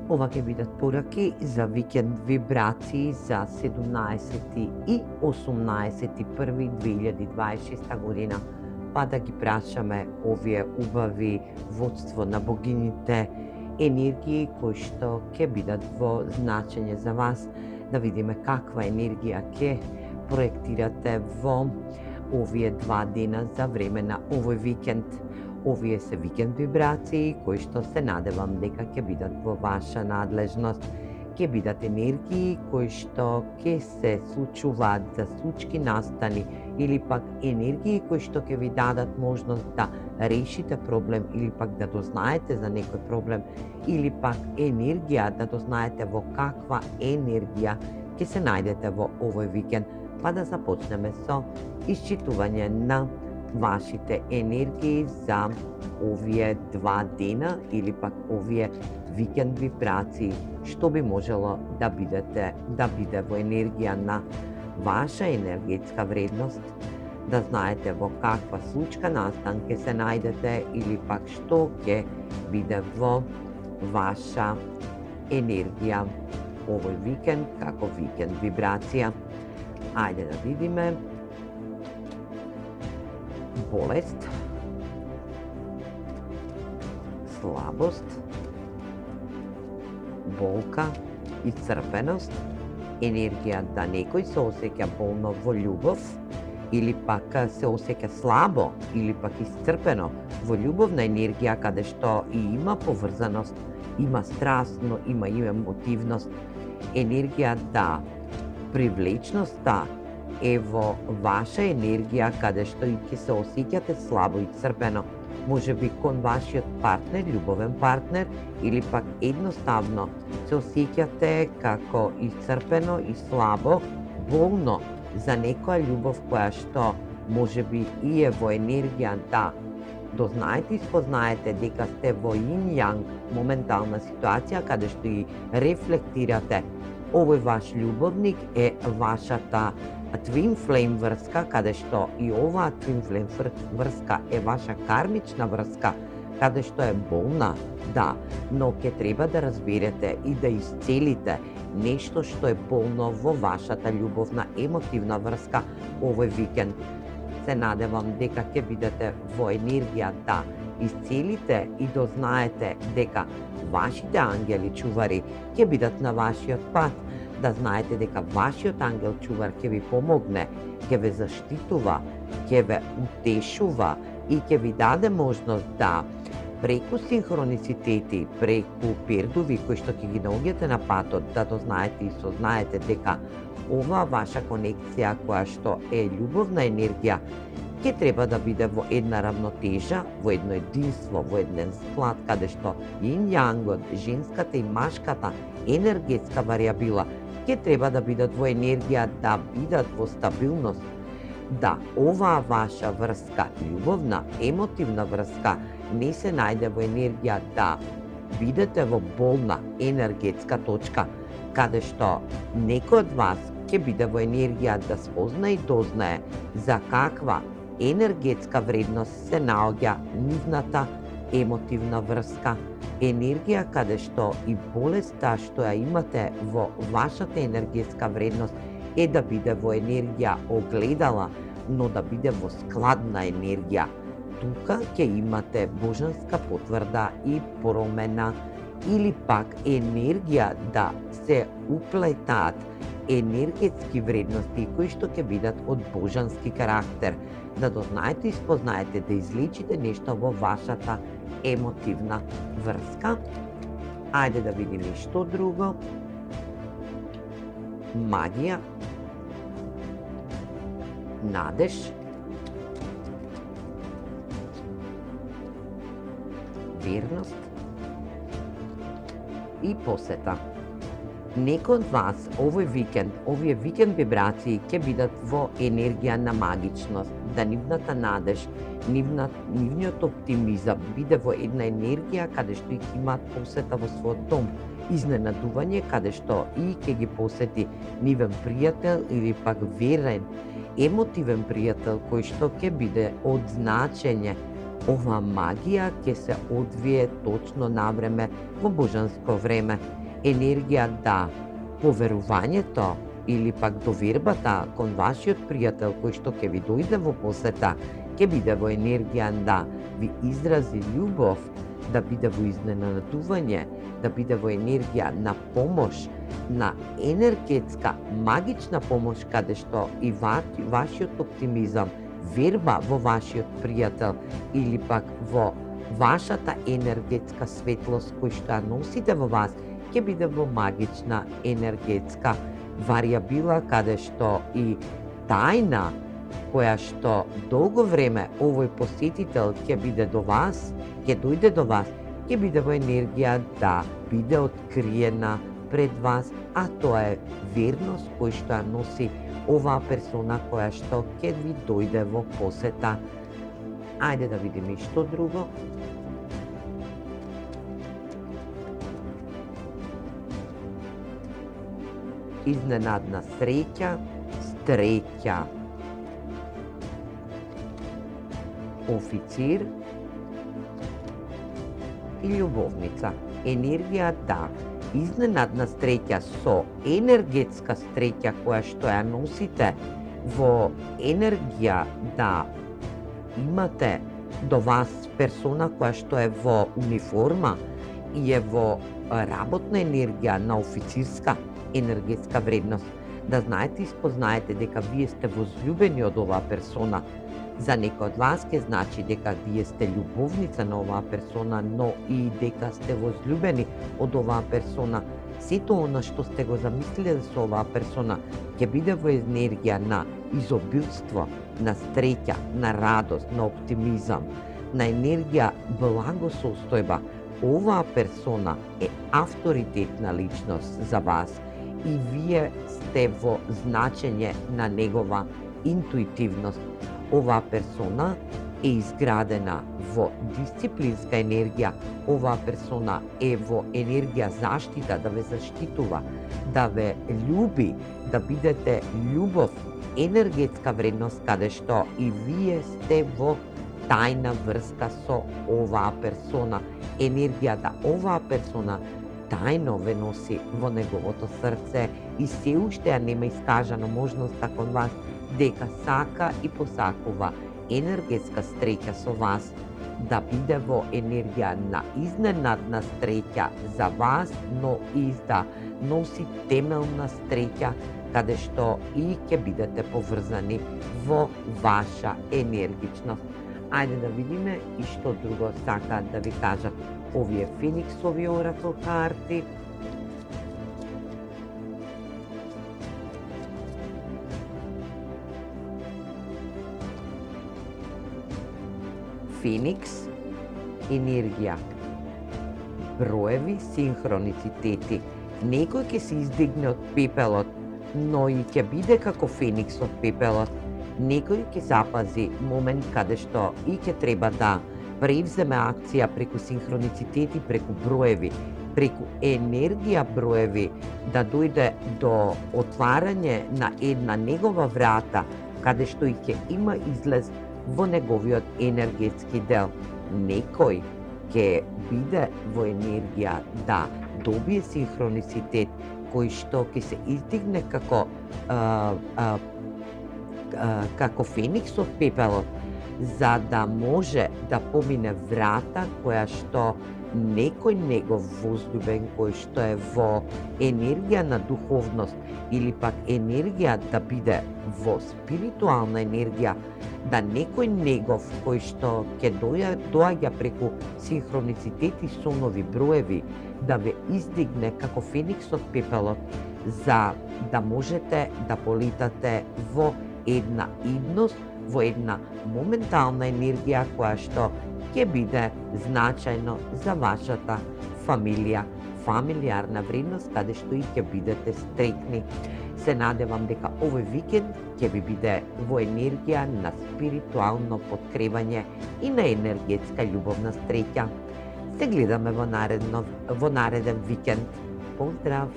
Ова ќе бидат пораки за викенд вибрации за 17 и 18.1.2026 година, па да ги прашаме овие убави водство на богините енергии кои што ќе бидат во значење за вас, да видиме каква енергија ќе проектирате во овие 2 дена за време на овој викенд. Овие се викенд вибрации кои што се надевам дека ќе бидат во ваша надлежност. Ќе бидат енергии кои што ќе се случуваат за случки настани или пак енергии кои што ќе ви дадат можност да решите проблем или пак да дознаете за некој проблем или пак енергија да дознаете во каква енергија ќе се најдете во овој викенд. Па да започнеме со исчитување на вашите енергии за овие 2 дена или пак овие викенд вибрации, што би можело да биде во енергија на ваша енергетска вредност, да знаете во каква случка настан ќе се најдете или пак што ќе биде во ваша енергија овој викенд како викенд вибрација. Ајде да видиме. Болест, слабост, болка, исцрпеност, енергија да некој се осеќа болно во љубов или пак се осеќа слабо или пак исцрпено во љубовна енергија каде што и има поврзаност, има страст, но има и емотивност. Енергија да привлечноста е во ваша енергија каде што и ќе се осеќате слабо и црпено, може би кон вашиот партнер, љубовен партнер, или пак едноставно се осеќате како исцрпено и слабо, болно за некоја љубов која што може би и е во енергија да дознаете и спознаете дека сте во инј-јанг моментална ситуација каде што и рефлектирате. Овој ваш љубовник е вашата Twin Flame врска, каде што и оваа Twin Flame врска е ваша кармична врска, каде што е болна, да, но ќе треба да разберете и да исцелите нешто што е болно во вашата љубовна емотивна врска овој викенд. Се надевам дека ќе бидете во енергија да исцелите и дознаете дека вашите ангели чувари ќе бидат на вашиот пат, да знаете дека вашиот ангел чувар ќе ви помогне, ќе ве заштитува, ќе ве утешува и ќе ви даде можност да преку синхроницитети, преку пердуви кои што ќе ги наоѓате на патот, да дознаете и сознаете дека оваа ваша конекција која што е љубовна енергија ќе треба да биде во една равнотежа, во едно единство, во еден склад каде што инј-јангот, женската и машката енергетска варијабила ќе треба да бидат во енергија, да бидат во стабилност. Да, оваа ваша врска, љубовна, емотивна врска, не се најде во енергија да бидете во болна енергетска точка, каде што некој од вас ќе биде во енергија да спозна и дознае за каква енергетска вредност се наоѓа нивната емотивна врска, енергија каде што и болеста што ја имате во вашата енергетска вредност е да биде во енергија огледала, но да биде во складна енергија. Тука ќе имате божанска потврда и промена или пак енергија да се уплетаат енергетски вредности кои што ќе бидат од божански карактер, да дознаете и спознаете да излечите нешто во вашата емотивна врска. Ајде да видиме што друго. Магија, надеж, верност и посета. Некој од вас овој викенд, овие викенд вибрации ќе бидат во енергија на магичност, да нивната надеж, нивниот оптимизам биде во една енергија каде што и ќе имаат посета во својот дом, изненадување каде што и ќе ги посети нивен пријател или пак верен, емотивен пријател кој што ќе биде од значење Ова магија ќе се одвие точно на време во божанско време. Енергија да поверувањето или пак довербата кон вашиот пријател кој што ќе ви дојде во посета, ќе биде во енергија да ви изрази љубов, да биде во изненадување, да биде во енергија на помош, на енергетска, магична помош, каде што и вашиот оптимизам, верба во вашиот пријател или пак во вашата енергетска светлост кој што ја носите во вас, ќе биде во магична енергетска варијабила, каде што и тајна која што долго време овој посетител ќе биде до вас, ќе дојде до вас, ќе биде во енергија да биде откриена пред вас, а тоа е верност кој што ја носи оваа персона која што ќе ви дојде во посета. Ајде да видиме и што друго. Изненадна среќа, стреќа, официр и љубовница. Енергија да изненадна среќа со енергетска среќа која што ја носите во енергија да имате до вас персона која што е во униформа и е во работна енергија на официрска енергетска вредност. Да знаете и спознаете дека вие сте возлюбени од оваа персона. За некој од вас ќе значи дека вие сте љубовница на оваа персона, но и дека сте возлюбени од оваа персона. Сето она што сте го замислиле со оваа персона ќе биде во енергија на изобилство, на среќа, на радост, на оптимизам, на енергија благосостојба. Оваа персона е авторитетна личност за вас и вие сте во значење на негова интуитивност. Оваа персона е изградена во дисциплинска енергија. Оваа персона е во енергија заштита, да ве заштитува, да ве љуби, да бидете љубов, енергетска вредност, каде што и вие сте во тајна врска со оваа персона. Енергија да оваа персона тајно ве носи во неговото срце и се уште ја нема искажано можноста кон вас дека сака и посакува енергетска среќа со вас, да биде во енергија на изненадна среќа за вас, но и да носи темелна среќа каде што и ќе бидете поврзани во ваша енергичност. Ајде да видиме и што друго сакаат да ви кажат овие фениксови оракл карти. Феникс, енергија, броеви, синхроницитети. Некој ќе се издигне од пепелот, но и ќе биде како феникс од пепелот. Некој ќе запази момент каде што и ќе треба да превземе акција преку синхроницитети, преку броеви, преку енергија броеви, да дојде до отварање на една негова врата, каде што и ќе има излез во неговиот енергетски дел. Некој ќе биде во енергија да добие синхроницитет кој што ќе се издигне како феникс од пепелот, за да може да помине врата која што некој негов возлюбен кој што е во енергија на духовност или пак енергија да биде во спиритуална енергија, да некој негов кој што ќе доаѓа преку синхроницитети, сонови, броеви, да ве издигне како феникс од пепелот, за да можете да полетате во една идност, во една моментална енергија која што ќе биде значајно за вашата фамилија, фамилиарна вредност, каде што и ќе бидете стрекни. Се надевам дека овој викенд ќе ви биде во енергија на спиритуално подкрепање и на енергетска љубовна среќа. Се гледаме во нареден викенд. Поздрав!